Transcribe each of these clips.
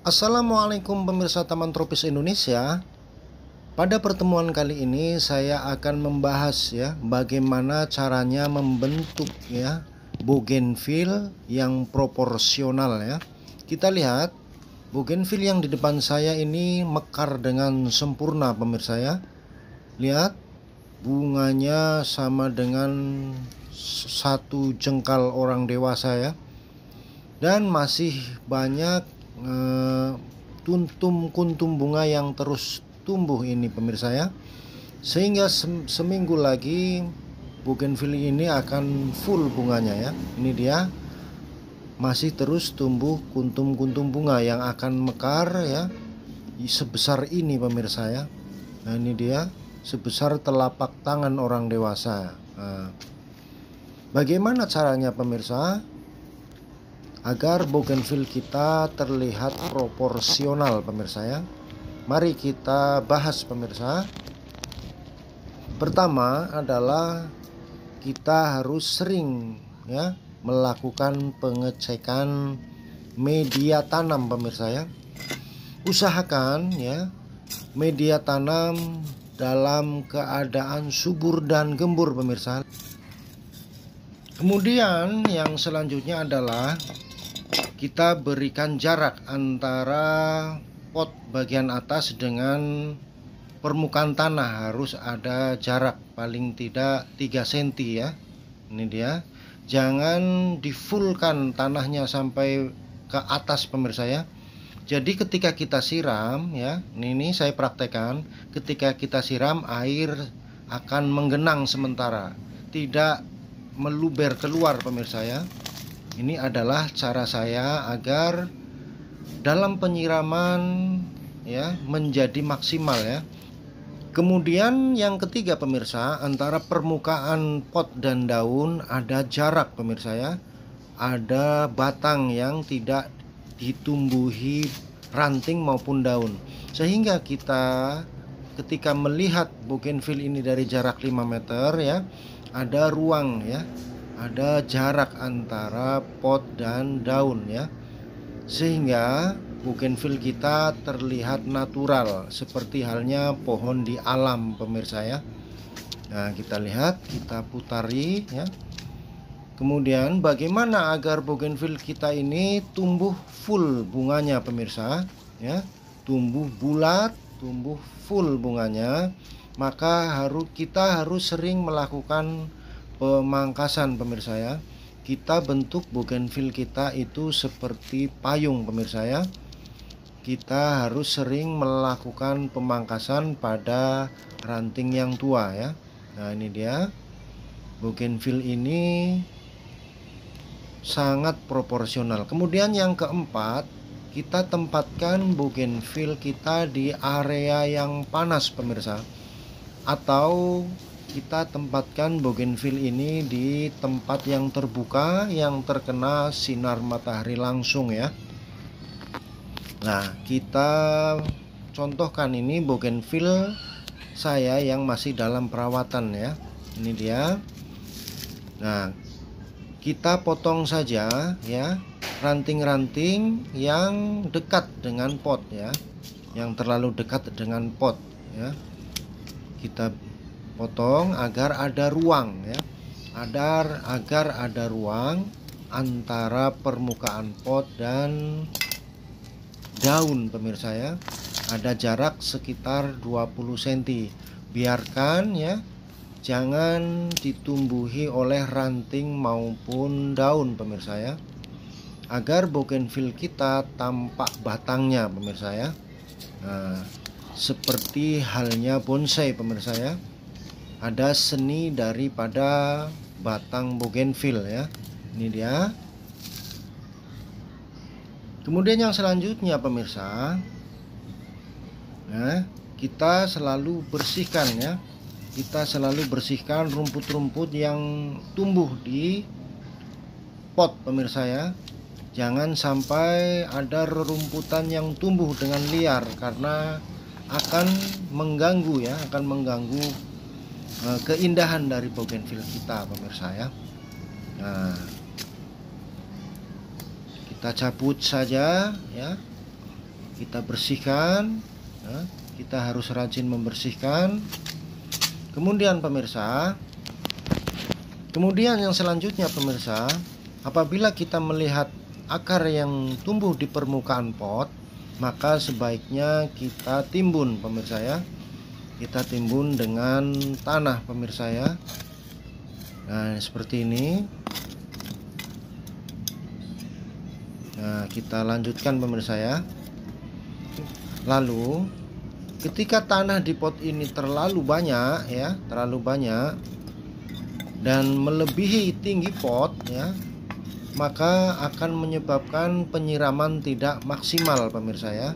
Assalamualaikum pemirsa Taman Tropis Indonesia. Pada pertemuan kali ini saya akan membahas bagaimana caranya membentuk bougainville yang proporsional ya. Kita lihat bougainville yang di depan saya ini mekar dengan sempurna pemirsa ya. Lihat bunganya sama dengan satu jengkal orang dewasa ya. Dan masih banyak kuntum bunga yang terus tumbuh ini pemirsa ya, sehingga seminggu lagi bougainville ini akan full bunganya ya. Ini dia masih terus tumbuh kuntum bunga yang akan mekar ya, sebesar ini pemirsa ya. Nah ini dia sebesar telapak tangan orang dewasa. Bagaimana caranya pemirsa agar bougainville kita terlihat proporsional pemirsa ya? Mari kita bahas pemirsa. Pertama adalah kita harus sering melakukan pengecekan media tanam pemirsa ya. Usahakan media tanam dalam keadaan subur dan gembur pemirsa. Kemudian yang selanjutnya adalah kita berikan jarak antara pot bagian atas dengan permukaan tanah. Harus ada jarak paling tidak 3 cm ya. Ini dia. Jangan difullkan tanahnya sampai ke atas pemirsa ya. Jadi ketika kita siram ya, ini saya praktekkan, ketika kita siram air akan menggenang sementara, tidak meluber keluar pemirsa ya. Ini adalah cara saya agar dalam penyiraman menjadi maksimal ya. Kemudian yang ketiga pemirsa, antara permukaan pot dan daun ada jarak pemirsa ya. Ada batang yang tidak ditumbuhi ranting maupun daun, sehingga kita ketika melihat bougainville ini dari jarak 5 meter ya, ada ruang ya, ada jarak antara pot dan daun ya, sehingga bougainville kita terlihat natural seperti halnya pohon di alam pemirsa ya. Nah kita lihat, kita putari ya. Kemudian bagaimana agar bougainville kita ini tumbuh full bunganya pemirsa ya, tumbuh bulat, tumbuh full bunganya, maka kita harus sering melakukan pemangkasan pemirsa ya. Kita bentuk bougainville kita itu seperti payung pemirsa ya. Kita harus sering melakukan pemangkasan pada ranting yang tua ya. Nah ini dia bougainville ini sangat proporsional. Kemudian yang keempat, kita tempatkan bougainville kita di area yang panas pemirsa, atau kita tempatkan bougainville ini di tempat yang terbuka yang terkena sinar matahari langsung ya. Nah kita contohkan ini bougainville saya yang masih dalam perawatan ya. Ini dia. Nah kita potong saja ya ranting-ranting yang dekat dengan pot ya, yang terlalu dekat dengan pot ya. Kita potong agar ada ruang ya, agar ada ruang antara permukaan pot dan daun pemirsa ya. Ada jarak sekitar 20 cm. Biarkan ya, jangan ditumbuhi oleh ranting maupun daun pemirsa ya, agar bougainville kita tampak batangnya pemirsa ya. Nah, seperti halnya bonsai pemirsa ya, ada seni daripada batang bougainville ya. Ini dia. Kemudian yang selanjutnya pemirsa, kita selalu bersihkan ya. Kita selalu bersihkan rumput-rumput yang tumbuh di pot pemirsa ya. Jangan sampai ada rerumputan yang tumbuh dengan liar, karena akan mengganggu ya, akan mengganggu keindahan dari bougainville kita pemirsa ya. Nah kita cabut saja ya kita bersihkan ya. Kita harus rajin membersihkan. Kemudian pemirsa, kemudian yang selanjutnya pemirsa, apabila kita melihat akar yang tumbuh di permukaan pot, maka sebaiknya kita timbun pemirsa ya. Kita timbun dengan tanah pemirsa ya. Nah seperti ini. Nah kita lanjutkan pemirsa ya. Lalu ketika tanah di pot ini terlalu banyak ya, terlalu banyak dan melebihi tinggi pot ya, maka akan menyebabkan penyiraman tidak maksimal pemirsa ya.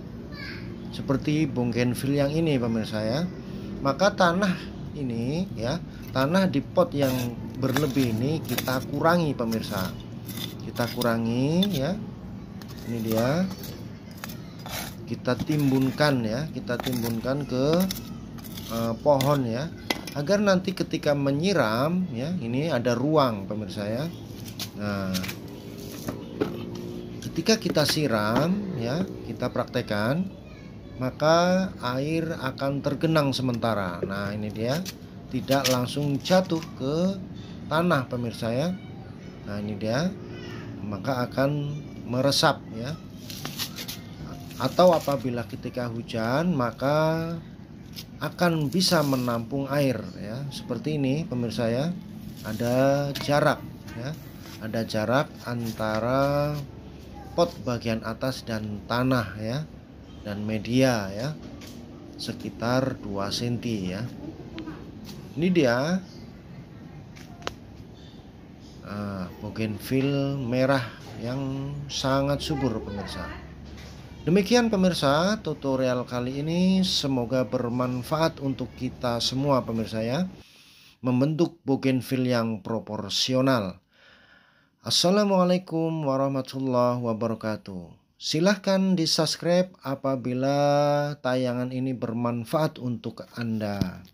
Seperti bougainville yang ini pemirsa ya. Maka tanah ini ya, tanah di pot yang berlebih ini kita kurangi pemirsa. Kita kurangi ya. Ini dia. Kita timbunkan ya, kita timbunkan ke pohon ya, agar nanti ketika menyiram ya, ini ada ruang pemirsa ya. Nah, ketika kita siram ya, kita praktekkan, maka air akan tergenang sementara. Nah ini dia, tidak langsung jatuh ke tanah pemirsa ya. Nah ini dia, maka akan meresap ya. Atau apabila ketika hujan maka akan bisa menampung air ya. Seperti ini pemirsa ya. Ada jarak ya. Ada jarak antara pot bagian atas dan tanah ya, dan media ya, sekitar 2 cm ya. Ini dia bougainville merah yang sangat subur pemirsa. Demikian pemirsa tutorial kali ini, semoga bermanfaat untuk kita semua pemirsa ya, membentuk bougainville yang proporsional. Assalamualaikum warahmatullahi wabarakatuh. Silahkan di subscribe apabila tayangan ini bermanfaat untuk Anda.